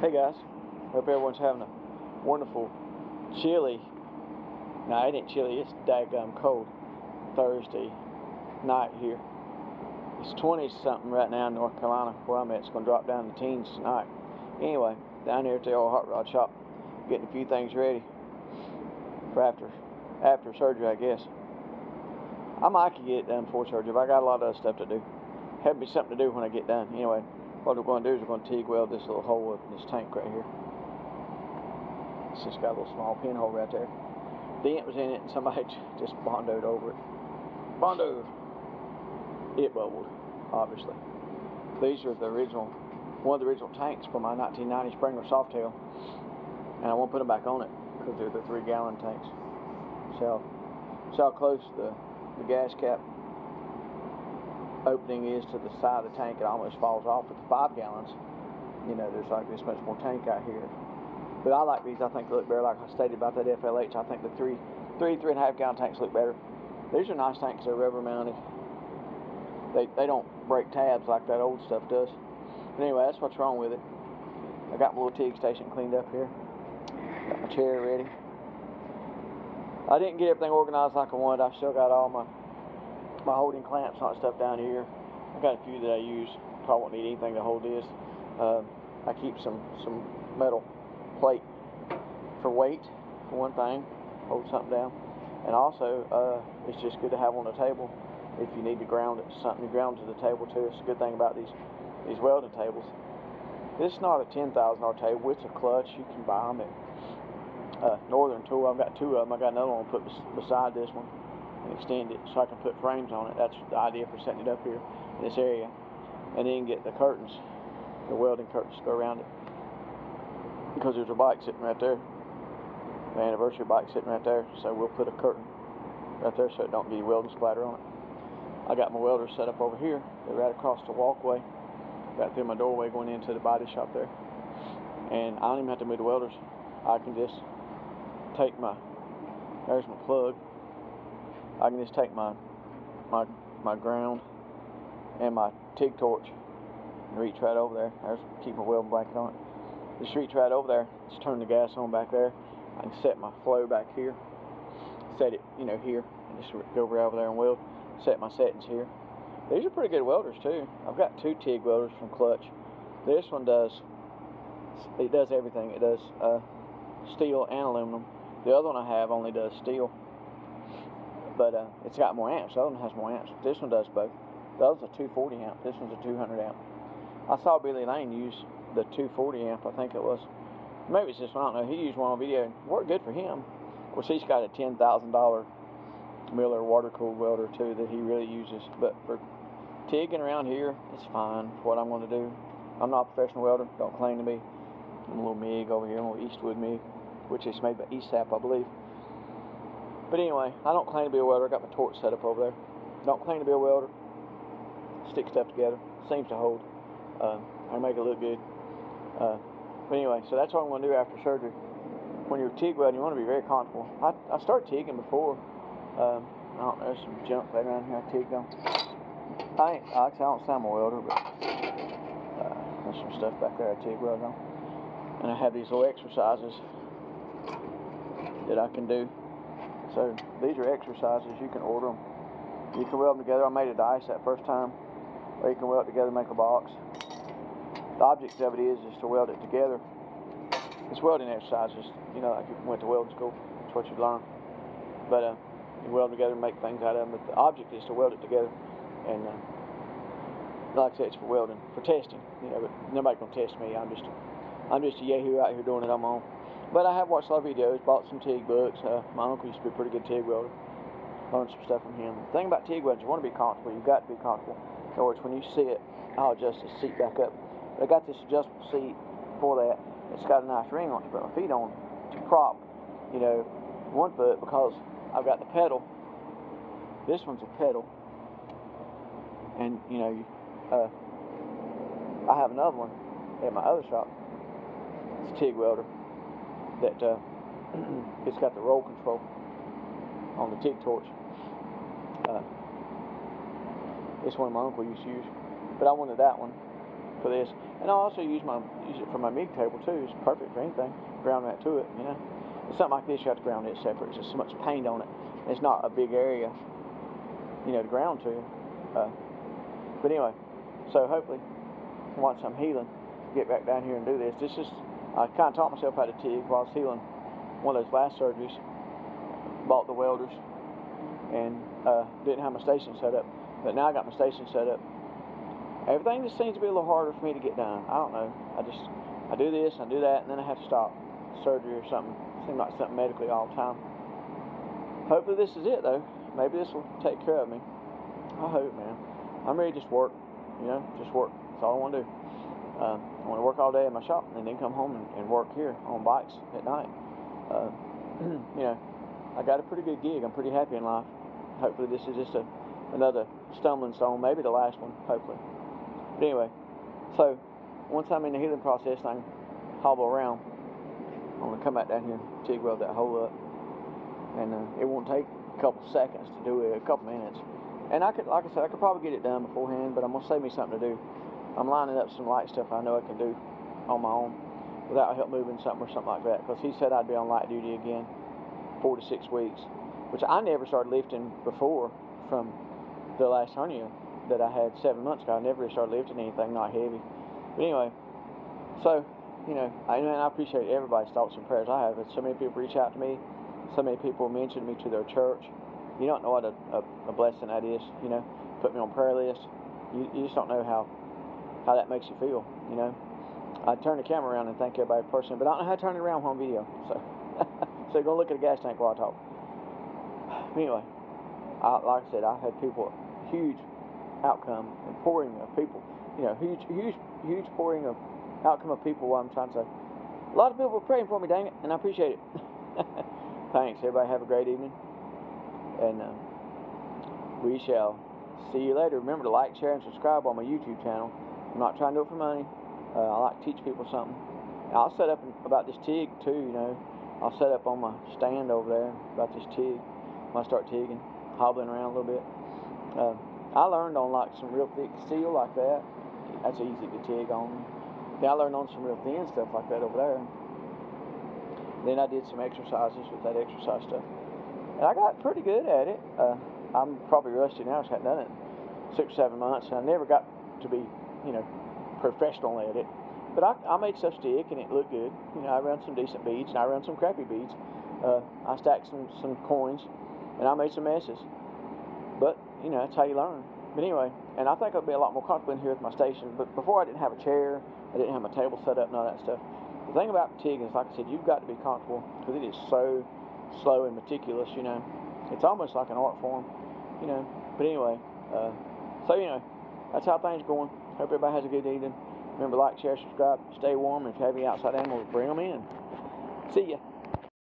Hey guys, hope everyone's having a wonderful, chilly, no it ain't chilly, it's daggum cold, Thursday night here. It's 20 something right now in North Carolina where I'm at. It's going to drop down to teens tonight. Anyway, down here at the old hot rod shop, getting a few things ready for after surgery, I guess. I might get it done before surgery, but I got a lot of other stuff to do. Have me something to do when I get done. Anyway, what we're going to do is we're going to TIG weld this little hole in this tank right here. It's just got a little small pinhole right there. Dent was in it and somebody just bondoed over it. Bondo! It bubbled, obviously. These are one of the original tanks for my 1990 Springer Softail. And I won't put them back on it because they're the 3-gallon tanks. So how close the gas cap opening is to the side of the tank, it almost falls off with the 5 gallons. You know, there's like this much more tank out here. But I like these. I think they look better. Like I stated about that FLH, I think the 3.5 gallon tanks look better. These are nice tanks. They're rubber mounted. They don't break tabs like that old stuff does. But anyway, that's what's wrong with it. I got my little TIG station cleaned up here. Got my chair ready. I didn't get everything organized like I wanted. I still got all my holding clamps and all that stuff down here. I got a few that I use. Probably won't need anything to hold this. I keep some metal plate for weight, for one thing, hold something down. And also, it's just good to have on the table if you need to ground it, something to ground to the table too. It's a good thing about these welding tables. This is not a $10,000 table. It's a clutch. You can buy them at Northern Tool. I've got 2 of them. I got another one put beside this one and extend it so I can put frames on it. That's the idea for setting it up here in this area. And then get the curtains, the welding curtains to go around it. Because there's a bike sitting right there, the anniversary bike sitting right there, so we'll put a curtain right there so it don't get any welding splatter on it. I got my welders set up over here. They're right across the walkway, right through my doorway going into the body shop there. And I don't even have to move the welders. I can just take there's my plug. I can just take my ground and my TIG torch and reach right over there. There's keep my welding blanket on it. Just reach right over there. Just turn the gas on back there. I can set my flow back here. Set it, here. And just go right over there and weld. Set my settings here. These are pretty good welders too. I've got 2 TIG welders from Clutch. This one does everything. It does steel and aluminum. The other one I have only does steel. But it's got more amps. The other one has more amps. This one does both. The other's a 240 amp. This one's a 200 amp. I saw Billy Lane use the 240 amp, I think it was. Maybe it's this one, I don't know. He used one on video. It worked good for him. Of course, he's got a $10,000 Miller water-cooled welder, too, that he really uses. But for TIGging around here, it's fine for what I'm going to do. I'm not a professional welder. Don't claim to be. I'm a little MIG over here. I'm a little Eastwood MIG, which is made by ESAP, I believe. But anyway, I don't claim to be a welder. I got my torch set up over there. Don't claim to be a welder. Stick stuff together. Seems to hold. I make it look good. But anyway, so that's what I'm going to do after surgery. When you're TIG welding, you want to be very comfortable. I started TIGging before. I don't know, there's some junk right around here I TIGged on. I don't sound a welder, but there's some stuff back there I TIG welded on. And I have these little exercises that I can do. So these are exercises. You can order them. You can weld them together. I made a dice that first time. Or you can weld it together and make a box. The object of it is to weld it together. It's welding exercises, like you went to welding school. That's what you learn. But you weld them together and make things out of them. But the object is to weld it together. And like I said, it's for welding, for testing. But nobody's gonna test me. I'm just a yahoo out here doing it on my own. But I have watched a lot of videos, bought some TIG books. My uncle used to be a pretty good TIG welder. Learned some stuff from him. The thing about TIG welding, you want to be comfortable. You've got to be comfortable. In other words, when you sit, I'll adjust the seat back up. I got this adjustable seat for that. It's got a nice ring on it to put my feet on to prop, one foot, because I've got the pedal. This one's a pedal. And, I have another one at my other shop. It's a TIG welder that it's got the roll control on the TIG torch. It's one my uncle used to use, but I wanted that one for this. And I'll also use it for my MIG table too. It's perfect for anything. Ground that to it, you know. It's something like this, you have to ground it separate. It's just so much paint on it. It's not a big area, you know, to ground to. But anyway, so hopefully, once I'm healing, get back down here and do this. I kind of taught myself how to TIG while I was healing one of those last surgeries. Bought the welders and didn't have my station set up. But now I got my station set up. Everything just seems to be a little harder for me to get done. I don't know. I do this, I do that, and then I have to stop surgery or something. Seems like something medically all the time. Hopefully this is it though. Maybe this will take care of me. I hope, man. I'm ready to just work. You know, just work. That's all I want to do. I want to work all day in my shop and then come home and work here on bikes at night. You know, I got a pretty good gig. I'm pretty happy in life. Hopefully this is just another stumbling stone, maybe the last one, hopefully. But anyway, so once I'm in the healing process, I can hobble around. I'm going to come back down here and TIG weld that hole up. And it won't take a couple seconds to do it, a couple minutes. And like I said, I could probably get it done beforehand, but I'm going to save me something to do. I'm lining up some light stuff I know I can do on my own without help moving something or something like that. Because he said I'd be on light duty again 4 to 6 weeks, which I never started lifting before from the last hernia that I had 7 months ago. I never started lifting anything not heavy. But anyway, so, you know, I appreciate everybody's thoughts and prayers I have. So many people reach out to me. So many people mention me to their church. You don't know what a blessing that is, you know. Put me on prayer list. You just don't know how that makes you feel, you know. I turn the camera around and thank everybody personally, but I don't know how to turn it around on video. So go look at a gas tank while I talk. Anyway, like I said, I had people, huge outcome and pouring of people, you know, huge pouring of outcome of people while I'm trying to say. A lot of people were praying for me, dang it, and I appreciate it. Thanks. Everybody have a great evening. And we shall see you later. Remember to like, share, and subscribe on my YouTube channel. I'm not trying to do it for money. I like to teach people something. I'll set up about this TIG too, you know. I'll set up on my stand over there about this TIG when I start TIGing, hobbling around a little bit. I learned on like some real thick steel like that. That's easy to TIG on. Then I learned on some real thin stuff like that over there. Then I did some exercises with that exercise stuff. And I got pretty good at it. I'm probably rusty now. I just hadn't done it in 6 or 7 months. And I never got to be, you know, professional at it. But I made stuff stick and it looked good. You know, I run some decent beads and I run some crappy beads. I stacked some coins and I made some messes. But, you know, that's how you learn. But anyway, and I think I'll be a lot more comfortable in here with my station. But before I didn't have a chair. I didn't have my table set up and all that stuff. The thing about TIG is, like I said, you've got to be comfortable because it is so slow and meticulous, you know. It's almost like an art form, you know. But anyway, so, you know, that's how things are going. Hope everybody has a good evening. Remember, like, share, subscribe, stay warm. If you have any outside animals, bring them in. See ya.